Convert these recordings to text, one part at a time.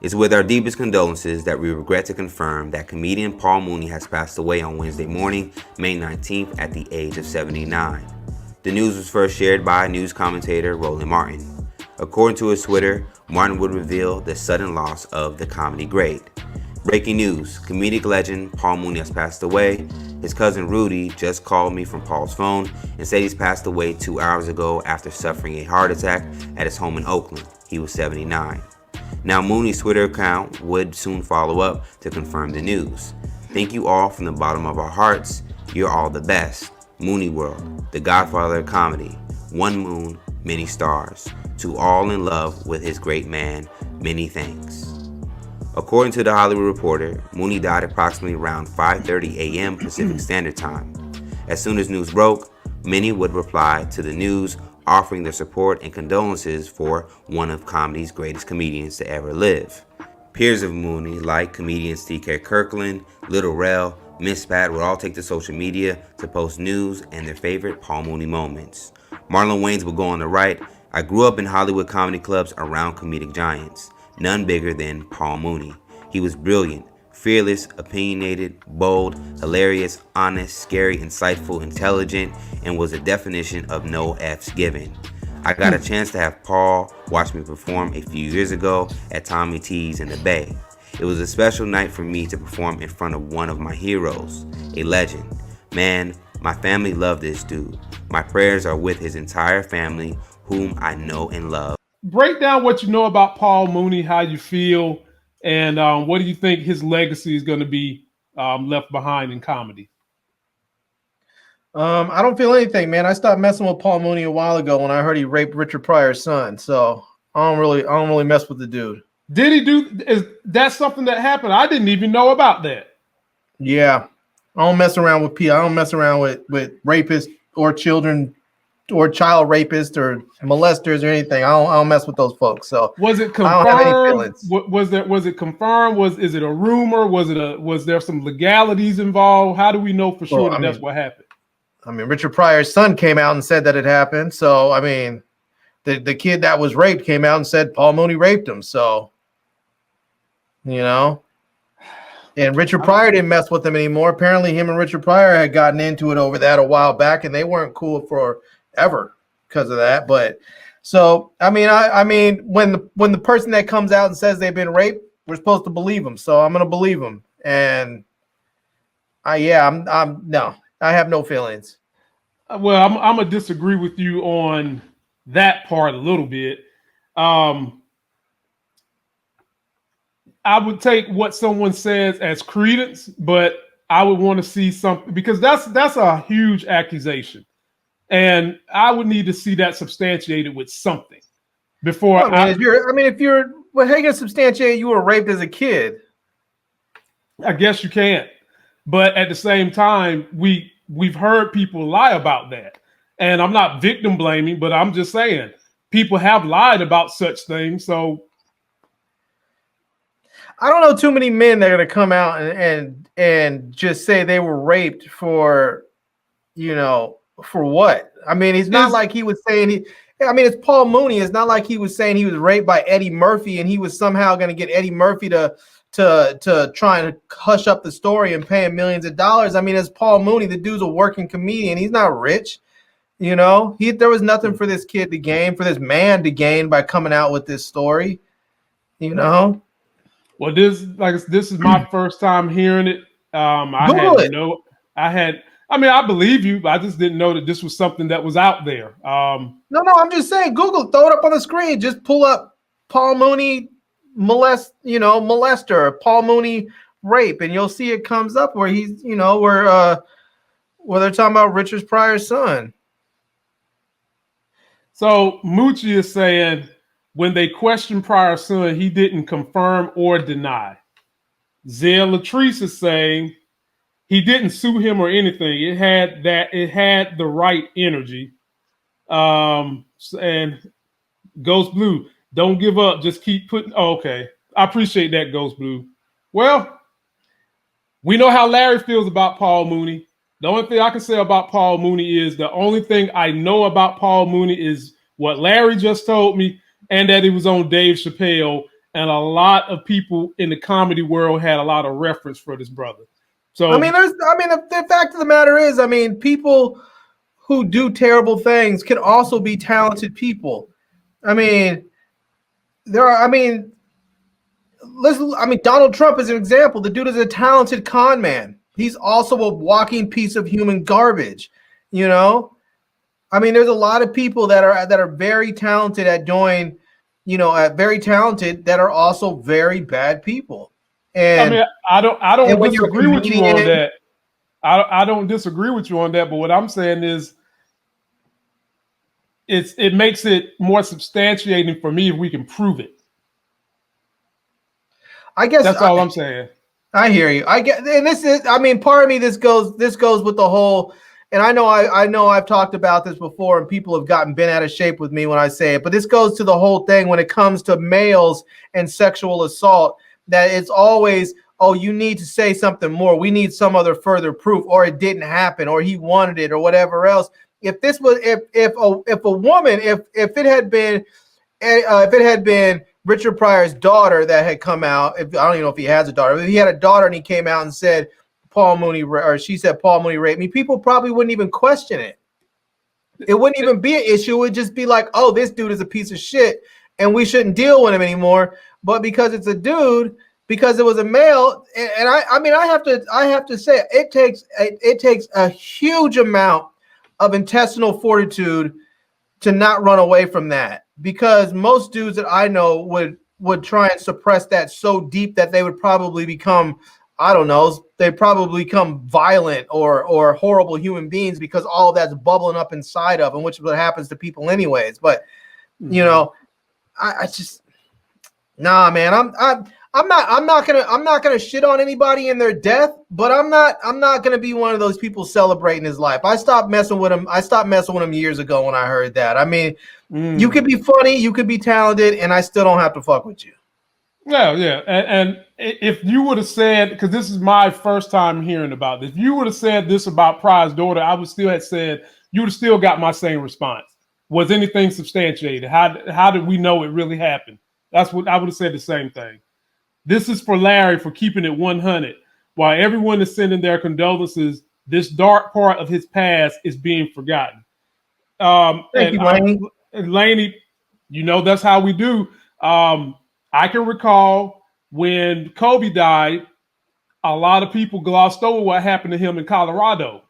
It's with our deepest condolences that we regret to confirm that comedian Paul Mooney has passed away on Wednesday morning, May 19th, at the age of 79. The news was first shared by news commentator Roland Martin. According to his Twitter, Martin would reveal the sudden loss of the comedy great. Breaking news, comedic legend Paul Mooney has passed away. His cousin Rudy just called me from Paul's phone and said he's passed away 2 hours ago after suffering a heart attack at his home in Oakland. He was 79. Now, Mooney's Twitter account would soon follow up to confirm the news. Thank you all from the bottom of our hearts. You're all the best. Mooney World, the godfather of comedy. One moon, many stars. To all in love with his great man, many thanks. According to The Hollywood Reporter, Mooney died approximately around 5:30 a.m. Pacific Standard Time. As soon as news broke, many would reply to the news, offering their support and condolences for one of comedy's greatest comedians to ever live. Peers of Mooney, like comedians T.K. Kirkland, Little Rel, Miss Pat, would all take to social media to post news and their favorite Paul Mooney moments. Marlon Wayans would go on to write, "I grew up in Hollywood comedy clubs around comedic giants. None bigger than Paul Mooney. He was brilliant, fearless, opinionated, bold, hilarious, honest, scary, insightful, intelligent, and was a definition of no F's given. I got a chance to have Paul watch me perform a few years ago at Tommy T's in the Bay. It was a special night for me to perform in front of one of my heroes, a legend. Man, my family loved this dude. My prayers are with his entire family, whom I know and love." Break down what you know about Paul Mooney, how you feel, and what do you think his legacy is going to be left behind in comedy? I don't feel anything, man. I stopped messing with Paul Mooney a while ago when I heard he raped Richard Pryor's son. So I don't really mess with the dude. Did he do? Is that something that happened? I didn't even know about that. Yeah, I don't mess around with P. I don't mess around with rapists or children or child rapists or molesters or anything. I don't mess with those folks. So was it confirmed? I don't have any feelings. Was it confirmed? Is it a rumor? Was there some legalities involved? How do we know for sure that's what happened? I mean, Richard Pryor's son came out and said that it happened. So I mean, the kid that was raped came out and said Paul Mooney raped him. So you know. And Richard Pryor didn't mess with him anymore. Apparently, him and Richard Pryor had gotten into it over that a while back, and they weren't cool forever because of that. But so, I mean, when the person that comes out and says they've been raped, we're supposed to believe them. So I'm gonna believe them. And I have no feelings. Well, I'm gonna disagree with you on that part a little bit. I would take what someone says as credence, but I would want to see something because that's a huge accusation, and I would need to see that substantiated with something before. Well, how are you gonna substantiate you were raped as a kid? I guess you can't, but at the same time, we've heard people lie about that, and I'm not victim blaming, but I'm just saying people have lied about such things, so. I don't know too many men that are going to come out and just say they were raped for what? I mean, it's not like he was saying it's Paul Mooney. It's not like he was saying he was raped by Eddie Murphy and he was somehow going to get Eddie Murphy to try and hush up the story and pay him millions of dollars. I mean, it's Paul Mooney. The dude's a working comedian. He's not rich. There was nothing for this kid to gain, for this man to gain by coming out with this story. Well, this is my first time hearing it. I believe you, but I just didn't know that this was something that was out there. No, I'm just saying, Google, throw it up on the screen. Just pull up Paul Mooney molester, Paul Mooney rape, and you'll see it comes up where he's, where they're talking about Richard Pryor's son. So Moochie is saying, when they questioned Pryor's son, he didn't confirm or deny. Zell Latrice is saying he didn't sue him or anything. It had the right energy. And Ghost Blue, don't give up. Just keep putting. Oh, okay, I appreciate that, Ghost Blue. Well, we know how Larry feels about Paul Mooney. The only thing I can say about Paul Mooney is the only thing I know about Paul Mooney is what Larry just told me. And that he was on Dave Chappelle and a lot of people in the comedy world had a lot of reference for this brother. So the fact of the matter is, people who do terrible things can also be talented people. Donald Trump is an example. The dude is a talented con man. He's also a walking piece of human garbage. There's a lot of people that are very talented at doing, very talented that are also very bad people. And I don't disagree with you on that. I don't disagree with you on that. But what I'm saying is, it makes it more substantiating for me if we can prove it. I guess that's all I'm saying. I hear you. I get, and this is, part of me, this goes with the whole, and I know I've talked about this before, and people have gotten bent out of shape with me when I say it, but this goes to the whole thing when it comes to males and sexual assault, that it's always, oh, you need to say something more. We need some other further proof, or it didn't happen, or he wanted it, or whatever else. If this was, if a woman, if it had been Richard Pryor's daughter that had come out, I don't even know if he has a daughter, but if he had a daughter and he came out and said she said Paul Mooney raped me, people probably wouldn't even question it. It wouldn't even be an issue. It would just be like, oh, this dude is a piece of shit and we shouldn't deal with him anymore. But because it's a dude, because it was a male, and I have to say it takes a huge amount of intestinal fortitude to not run away from that, because most dudes that I know would try and suppress that so deep that they would probably become, I don't know, they'd probably become violent or horrible human beings, because all of that's bubbling up inside of them, which is what happens to people anyways. But I just, nah, man, I'm not gonna shit on anybody in their death, but I'm not gonna be one of those people celebrating his life. I stopped messing with him years ago when I heard that. You could be funny, you could be talented, and I still don't have to fuck with you. Yeah. And if you would have said, because this is my first time hearing about this, if you would have said this about Pryor's daughter, I would still have said, you would have still got my same response. Was anything substantiated? How did we know it really happened? That's what I would have said, the same thing. This is for Larry for keeping it 100. While everyone is sending their condolences, this dark part of his past is being forgotten. Thank you, Laney. Laney, that's how we do. I can recall when Kobe died, a lot of people glossed over what happened to him in Colorado.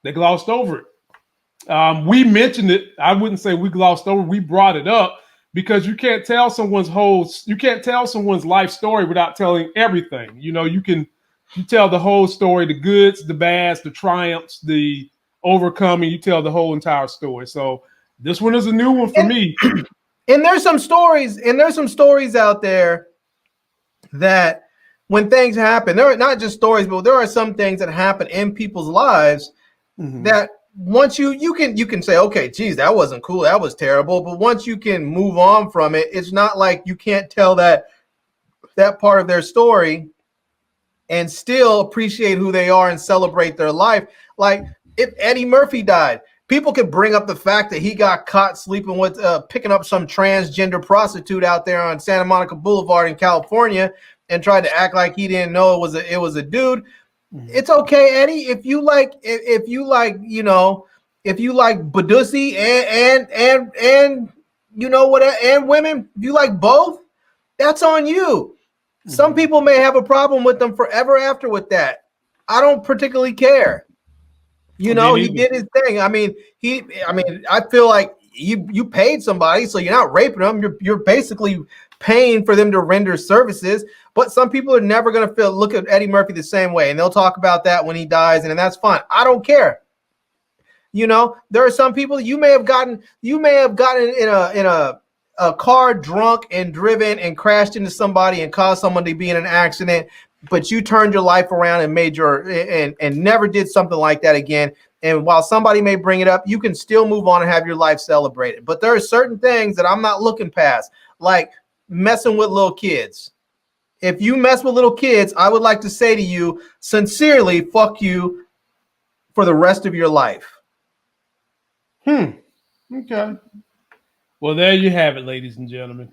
They glossed over it. We mentioned it. I wouldn't say we glossed over. We brought it up because you can't tell someone's life story without telling everything. You tell the whole story, the goods, the bads, the triumphs, the overcoming. You tell the whole entire story. So this one is a new one for me. And there's some stories out there that when things happen, there are not just stories, but there are some things that happen in people's lives that once you can say, okay, geez, that wasn't cool, that was terrible. But once you can move on from it, it's not like you can't tell that part of their story and still appreciate who they are and celebrate their life. Like if Eddie Murphy died, people could bring up the fact that he got caught sleeping with, picking up some transgender prostitute out there on Santa Monica Boulevard in California, and tried to act like he didn't know it was a dude. It's okay, Eddie. If you like Badussi and and women, if you like both, that's on you. Some people may have a problem with them forever after with that. I don't particularly care. He did his thing. I feel like you paid somebody, so you're not raping them. You're basically paying for them to render services. But some people are never going to look at Eddie Murphy the same way, and they'll talk about that when he dies, and that's fine. I don't care. There are some people you may have gotten in a car drunk and driven and crashed into somebody and caused someone to be in an accident, but you turned your life around and and never did something like that again. And while somebody may bring it up, you can still move on and have your life celebrated. But there are certain things that I'm not looking past, like messing with little kids. If you mess with little kids, I would like to say to you sincerely, fuck you for the rest of your life. Okay. Well, there you have it, ladies and gentlemen.